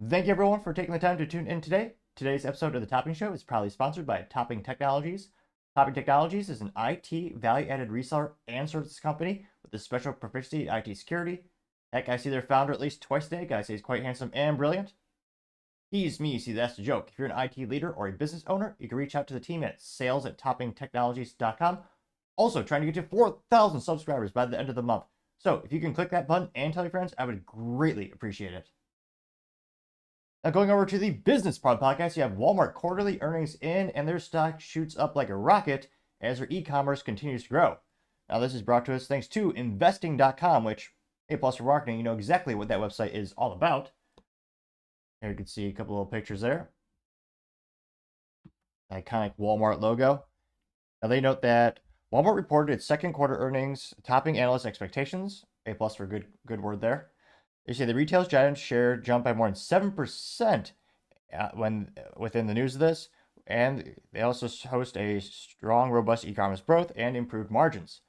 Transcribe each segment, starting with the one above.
Thank you everyone for taking the time to tune in today. Today's episode of The Topping Show is proudly sponsored by Topping Technologies. Topping Technologies is an IT value-added reseller and services company with a special proficiency in IT security. Heck, I see their founder at least twice a day. Guy says he's quite handsome and brilliant. He's me, see that's the joke. If you're an IT leader or a business owner, you can reach out to the team at sales@toppingtechnologies.com. Also, trying to get to 4,000 subscribers by the end of the month. So if you can click that button and tell your friends, I would greatly appreciate it. Now, going over to the business part of the podcast, you have Walmart quarterly earnings in, and their stock shoots up like a rocket as their e-commerce continues to grow. Now, this is brought to us thanks to investing.com, which, A+ for marketing, you know exactly what that website is all about. Here you can see a couple of pictures there. Iconic Walmart logo. Now, they note that Walmart reported its second quarter earnings, topping analyst expectations. A+ for good word there. They say the retail giant share jumped by more than 7% within the news of this, and they also host a strong, robust e-commerce growth and improved margins.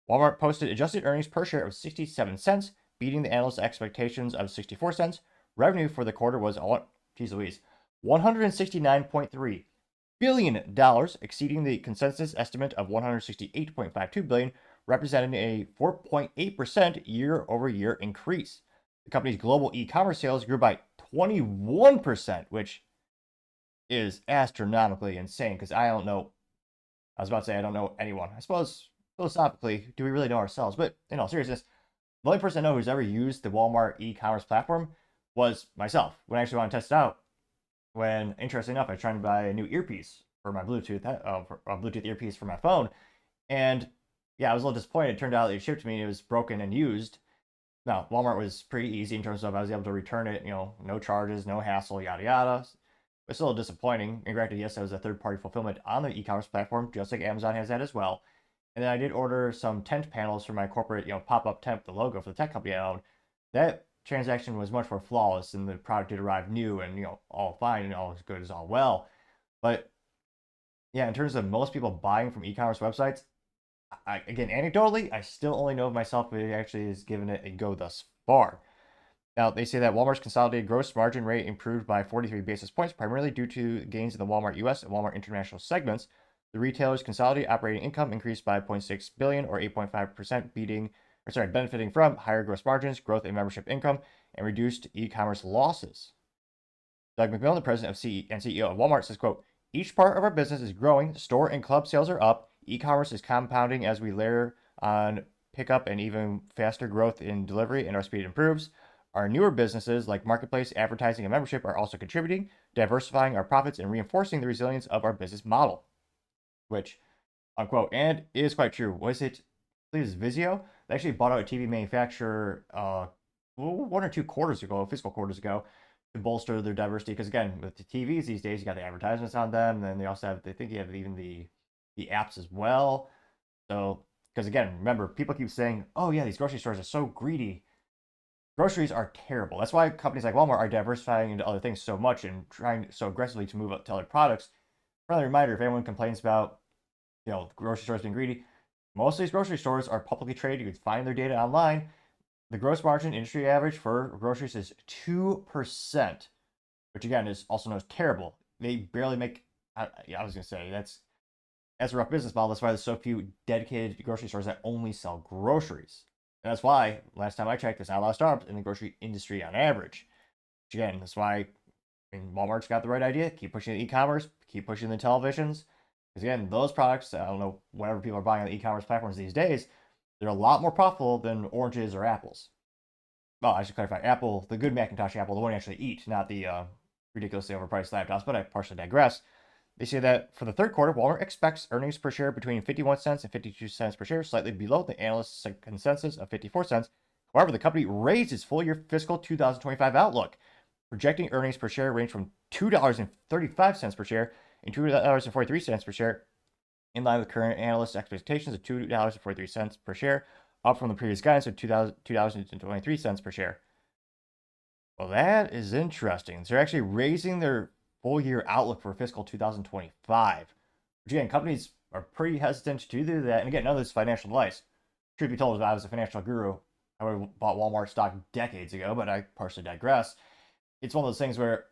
Walmart posted adjusted earnings per share of 67 cents, beating the analyst expectations of 64 cents. Revenue for the quarter was, $169.3 billion, exceeding the consensus estimate of $168.52 billion, representing a 4.8% year-over-year increase. The company's global e-commerce sales grew by 21%, which is astronomically insane because I don't know. I was about to say I don't know anyone. I suppose philosophically, do we really know ourselves? But in all seriousness, the only person I know who's ever used the Walmart e-commerce platform was myself when I actually want to test it out. When, interesting enough, I was trying to buy a new earpiece for my Bluetooth, Bluetooth earpiece for my phone. And yeah, I was a little disappointed. It turned out it shipped to me and it was broken and used. Now, Walmart was pretty easy in terms of I was able to return it, no charges, no hassle, yada yada. It's still disappointing. And granted, yes, that was a third-party fulfillment on the e-commerce platform, just like Amazon has that as well. And then I did order some tent panels for my corporate, pop-up tent, the logo for the tech company I own. That transaction was much more flawless, and the product did arrive new and all fine and all as good as all well. But yeah, in terms of most people buying from e-commerce websites, again, anecdotally, I still only know of myself who actually has given it a go thus far. Now, they say that Walmart's consolidated gross margin rate improved by 43 basis points, primarily due to gains in the Walmart US and Walmart International segments. The retailer's consolidated operating income increased by $0.6 billion or 8.5%, benefiting from higher gross margins, growth in membership income, and reduced e-commerce losses. Doug McMillon, the president and CEO of Walmart, says, quote, "Each part of our business is growing. Store and club sales are up. E-commerce is compounding as we layer on pickup and even faster growth in delivery, and our speed improves. Our newer businesses like marketplace, advertising, and membership are also contributing, diversifying our profits and reinforcing the resilience of our business model." Which, unquote, and it is quite true. Was it, I believe it was Vizio? They actually bought out a TV manufacturer 1 or 2 quarters ago, fiscal quarters ago, to bolster their diversity. Because again, with the TVs these days, you got the advertisements on them, and then they also have, they think you have even the apps as well. So, because again, remember, people keep saying, oh yeah, these grocery stores are so greedy. Groceries are terrible. That's why companies like Walmart are diversifying into other things so much and trying so aggressively to move up to other products. Friendly reminder, if anyone complains about, grocery stores being greedy, most of these grocery stores are publicly traded. You can find their data online. The gross margin industry average for groceries is 2%, which again is also known as terrible. They barely make, I was going to say, that's a rough business model. That's why there's so few dedicated grocery stores that only sell groceries. And that's why, last time I checked, there's not a lot of startups in the grocery industry on average. Which again, that's why Walmart's got the right idea. Keep pushing the e-commerce, keep pushing the televisions. Because again, those products, I don't know, whatever people are buying on the e-commerce platforms these days, they're a lot more profitable than oranges or apples. Well, I should clarify, Apple, the good Macintosh Apple, the one you actually eat, not the ridiculously overpriced laptops, but I partially digress. They say that for the third quarter, Walmart expects earnings per share between 51 cents and 52 cents per share, slightly below the analyst's consensus of 54 cents. However, the company raised its full-year fiscal 2025 outlook, projecting earnings per share range from $2.35 per share and $2.43 per share, in line with current analyst expectations of $2.43 per share, up from the previous guidance of $2.23 per share. Well, that is interesting. They're actually raising their full-year outlook for fiscal 2025. Which again, companies are pretty hesitant to do that. And again, none of this is financial advice. Truth be told, if I was a financial guru, I would have bought Walmart stock decades ago, but I partially digress. it's one of those things where,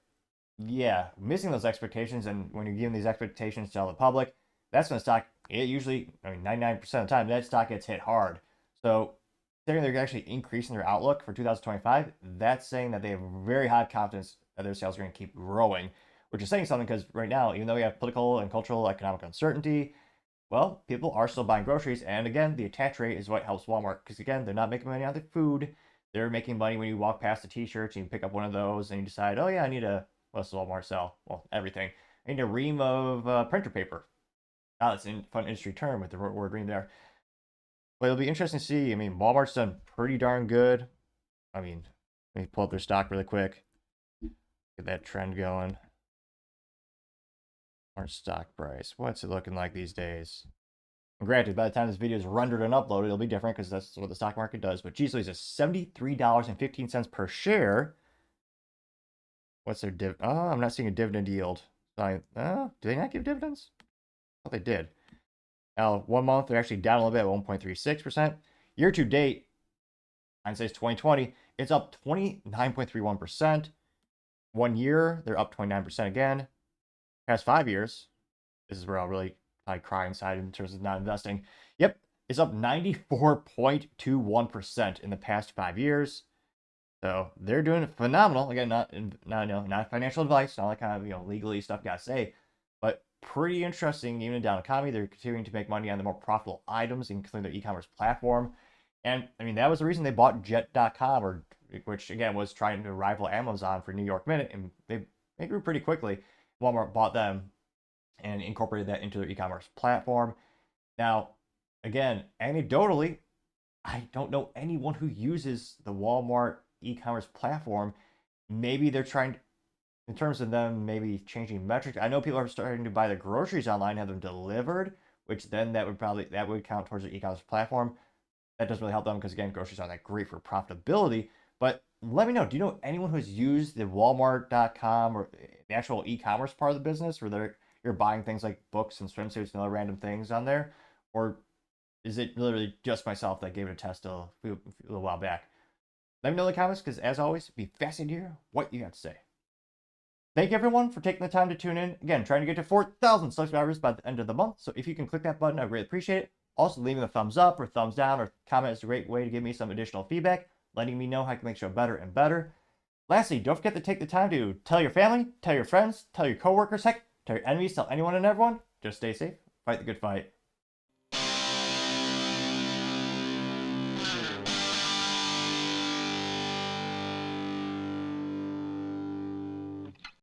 yeah, missing those expectations, and when you're giving these expectations to all the public, that's when the stock, it usually, I mean, 99% of the time, that stock gets hit hard. So saying they're actually increasing their outlook for 2025, that's saying that they have very high confidence that their sales are going to keep growing, which is saying something because right now, even though we have political and cultural economic uncertainty, well, people are still buying groceries. And again, the attach rate is what helps Walmart because, again, they're not making money on the food. They're making money when you walk past the t shirts and you pick up one of those and you decide, oh, yeah, I need a, what's Walmart sell? Well, everything. I need a ream of printer paper. Oh, that's a fun industry term with the word ream there. But it'll be interesting to see. I mean, Walmart's done pretty darn good. I mean, let me pull up their stock really quick. Get that trend going. Walmart stock price. What's it looking like these days? And granted, by the time this video is rendered and uploaded, it'll be different because that's what the stock market does. But geez, it's $73.15 per share. What's their div? Oh, I'm not seeing a dividend yield. Do they not give dividends? Oh, they did. Now, 1 month, they're actually down a little bit at 1.36%. Year to date, hindsight's 2020, it's up 29.31%. 1 year, they're up 29% again. Past 5 years, this is where I'll really cry inside in terms of not investing. Yep, it's up 94.21% in the past 5 years. So they're doing phenomenal. Again, not financial advice, not like kind of legally stuff gotta say, but pretty interesting. Even in a down economy, they're continuing to make money on the more profitable items, including their e-commerce platform. And I mean, that was the reason they bought Jet.com, which again was trying to rival Amazon for New York Minute, and they grew pretty quickly. Walmart bought them and incorporated that into their e-commerce platform. Now, again, anecdotally, I don't know anyone who uses the Walmart e-commerce platform. Maybe they're trying, in terms of them maybe changing metrics. I know people are starting to buy the groceries online, have them delivered, which then that would count towards the e-commerce platform. That doesn't really help them because again, groceries aren't that great for profitability. But let me know, do you know anyone who's used the Walmart.com or the actual e-commerce part of the business where you're buying things like books and swimsuits and other random things on there? Or is it literally just myself that gave it a test a little while back? Let me know in the comments because, as always, it'd be fascinating to hear what you have to say. Thank you, everyone, for taking the time to tune in. Again, trying to get to 4,000 subscribers by the end of the month. So if you can click that button, I'd really appreciate it. Also, leaving a thumbs up or thumbs down or comment is a great way to give me some additional feedback, letting me know how I can make the show better and better. Lastly, don't forget to take the time to tell your family, tell your friends, tell your coworkers, heck, tell your enemies, tell anyone and everyone. Just stay safe, fight the good fight,